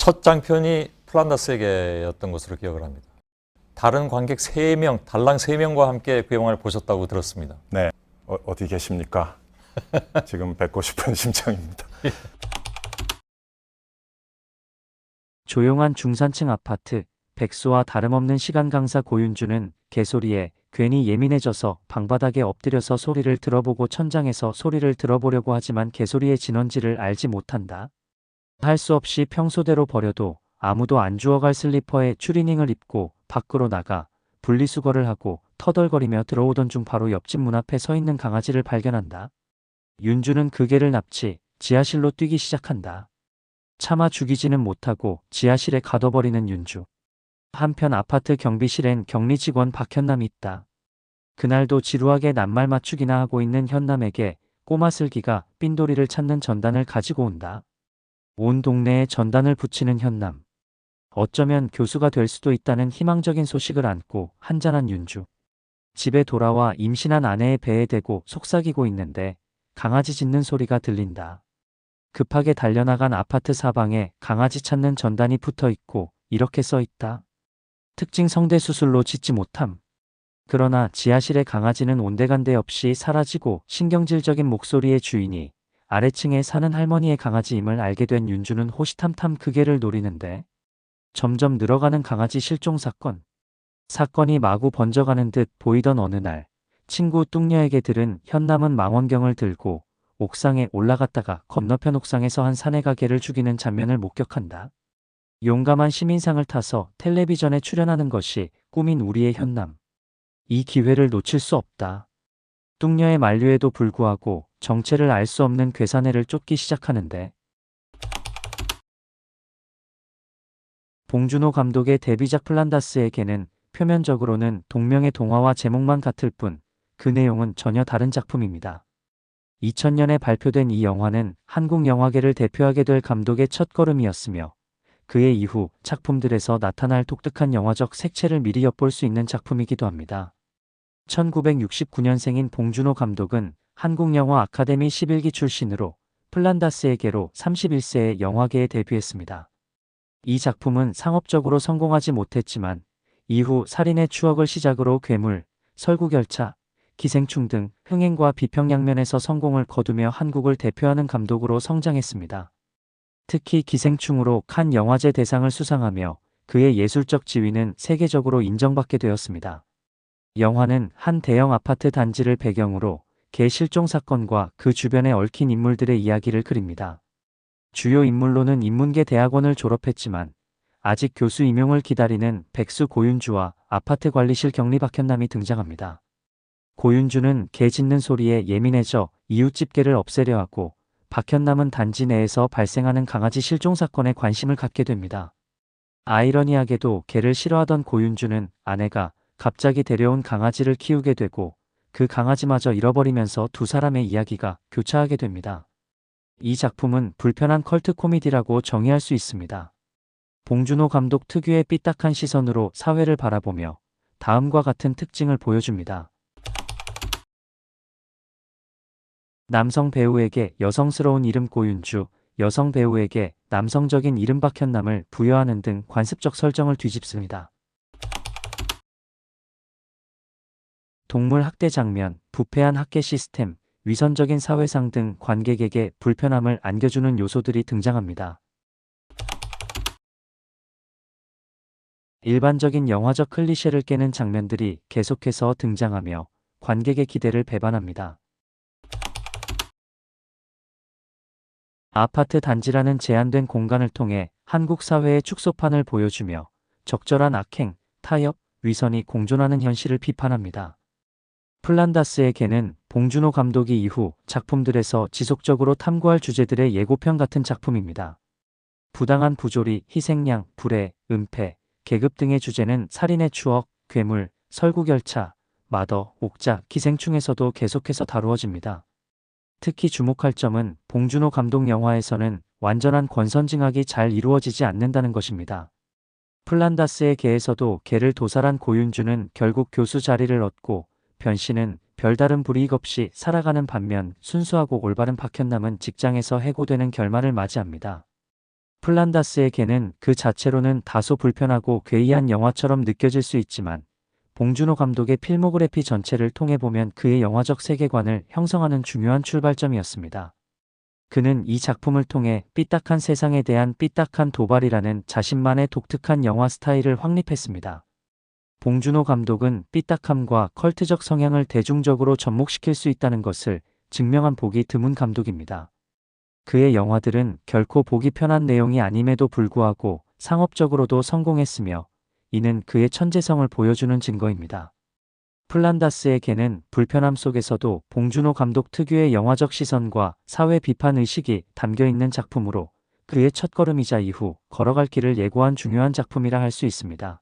첫 장편이 플란다스에게였던 것으로 기억을 합니다. 다른 관객 3명, 달랑 3명과 함께 그 영화를 보셨다고 들었습니다. 네, 어디 계십니까? 지금 뵙고 싶은 심정입니다. 조용한 중산층 아파트, 백수와 다름없는 시간 강사 고윤주는 개소리에 괜히 예민해져서 방바닥에 엎드려서 소리를 들어보고 천장에서 소리를 들어보려고 하지만 개소리의 진원지를 알지 못한다. 할 수 없이 평소대로 버려도 아무도 안 주워갈 슬리퍼에 추리닝을 입고 밖으로 나가 분리수거를 하고 터덜거리며 들어오던 중 바로 옆집 문 앞에 서 있는 강아지를 발견한다. 윤주는 그 개를 납치, 지하실로 뛰기 시작한다. 차마 죽이지는 못하고 지하실에 가둬버리는 윤주. 한편 아파트 경비실엔 격리 직원 박현남이 있다. 그날도 지루하게 낱말 맞추기나 하고 있는 현남에게 꼬마 슬기가 삔도리를 찾는 전단을 가지고 온다. 온 동네에 전단을 붙이는 현남. 어쩌면 교수가 될 수도 있다는 희망적인 소식을 안고 한잔한 윤주. 집에 돌아와 임신한 아내의 배에 대고 속삭이고 있는데 강아지 짖는 소리가 들린다. 급하게 달려나간 아파트 사방에 강아지 찾는 전단이 붙어 있고 이렇게 써 있다. 특징 성대 수술로 짖지 못함. 그러나 지하실의 강아지는 온데간데 없이 사라지고 신경질적인 목소리의 주인이 아래층에 사는 할머니의 강아지임을 알게 된 윤주는 호시탐탐 그 개를 노리는데 점점 늘어가는 강아지 실종 사건. 사건이 마구 번져가는 듯 보이던 어느 날 친구 뚱녀에게 들은 현남은 망원경을 들고 옥상에 올라갔다가 건너편 옥상에서 한 사내가 개를 죽이는 장면을 목격한다. 용감한 시민상을 타서 텔레비전에 출연하는 것이 꿈인 우리의 현남. 이 기회를 놓칠 수 없다. 뚱녀의 만류에도 불구하고 정체를 알 수 없는 괴사내를 쫓기 시작하는데 봉준호 감독의 데뷔작 플란다스의 개는 표면적으로는 동명의 동화와 제목만 같을 뿐 그 내용은 전혀 다른 작품입니다. 2000년에 발표된 이 영화는 한국 영화계를 대표하게 될 감독의 첫걸음이었으며 그의 이후 작품들에서 나타날 독특한 영화적 색채를 미리 엿볼 수 있는 작품이기도 합니다. 1969년생인 봉준호 감독은 한국영화 아카데미 11기 출신으로 플란다스의 개로 31세에 영화계에 데뷔했습니다. 이 작품은 상업적으로 성공하지 못했지만 이후 살인의 추억을 시작으로 괴물, 설국열차, 기생충 등 흥행과 비평양면에서 성공을 거두며 한국을 대표하는 감독으로 성장했습니다. 특히 기생충으로 칸 영화제 대상을 수상하며 그의 예술적 지위는 세계적으로 인정받게 되었습니다. 영화는 한 대형 아파트 단지를 배경으로 개 실종 사건과 그 주변에 얽힌 인물들의 이야기를 그립니다. 주요 인물로는 인문계 대학원을 졸업했지만 아직 교수 임용을 기다리는 백수 고윤주와 아파트 관리실 격리 박현남이 등장합니다. 고윤주는 개 짖는 소리에 예민해져 이웃집 개를 없애려 하고 박현남은 단지 내에서 발생하는 강아지 실종 사건에 관심을 갖게 됩니다. 아이러니하게도 개를 싫어하던 고윤주는 아내가 갑자기 데려온 강아지를 키우게 되고 그 강아지마저 잃어버리면서 두 사람의 이야기가 교차하게 됩니다. 이 작품은 불편한 컬트 코미디라고 정의할 수 있습니다. 봉준호 감독 특유의 삐딱한 시선으로 사회를 바라보며 다음과 같은 특징을 보여줍니다. 남성 배우에게 여성스러운 이름 고윤주, 여성 배우에게 남성적인 이름 박현남을 부여하는 등 관습적 설정을 뒤집습니다. 동물 학대 장면, 부패한 학계 시스템, 위선적인 사회상 등 관객에게 불편함을 안겨주는 요소들이 등장합니다. 일반적인 영화적 클리셰를 깨는 장면들이 계속해서 등장하며 관객의 기대를 배반합니다. 아파트 단지라는 제한된 공간을 통해 한국 사회의 축소판을 보여주며 적절한 악행, 타협, 위선이 공존하는 현실을 비판합니다. 플란다스의 개는 봉준호 감독이 이후 작품들에서 지속적으로 탐구할 주제들의 예고편 같은 작품입니다. 부당한 부조리, 희생양, 불의, 은폐, 계급 등의 주제는 살인의 추억, 괴물, 설국열차, 마더, 옥자, 기생충에서도 계속해서 다루어집니다. 특히 주목할 점은 봉준호 감독 영화에서는 완전한 권선징악이 잘 이루어지지 않는다는 것입니다. 플란다스의 개에서도 개를 도살한 고윤주는 결국 교수 자리를 얻고 변씨는 별다른 불이익 없이 살아가는 반면 순수하고 올바른 박현남은 직장에서 해고되는 결말을 맞이합니다. 플란다스의 개는 그 자체로는 다소 불편하고 괴이한 영화처럼 느껴질 수 있지만 봉준호 감독의 필모그래피 전체를 통해 보면 그의 영화적 세계관을 형성하는 중요한 출발점이었습니다. 그는 이 작품을 통해 삐딱한 세상에 대한 삐딱한 도발이라는 자신만의 독특한 영화 스타일을 확립했습니다. 봉준호 감독은 삐딱함과 컬트적 성향을 대중적으로 접목시킬 수 있다는 것을 증명한 보기 드문 감독입니다. 그의 영화들은 결코 보기 편한 내용이 아님에도 불구하고 상업적으로도 성공했으며 이는 그의 천재성을 보여주는 증거입니다. 플란다스의 개는 불편함 속에서도 봉준호 감독 특유의 영화적 시선과 사회 비판 의식이 담겨있는 작품으로 그의 첫걸음이자 이후 걸어갈 길을 예고한 중요한 작품이라 할 수 있습니다.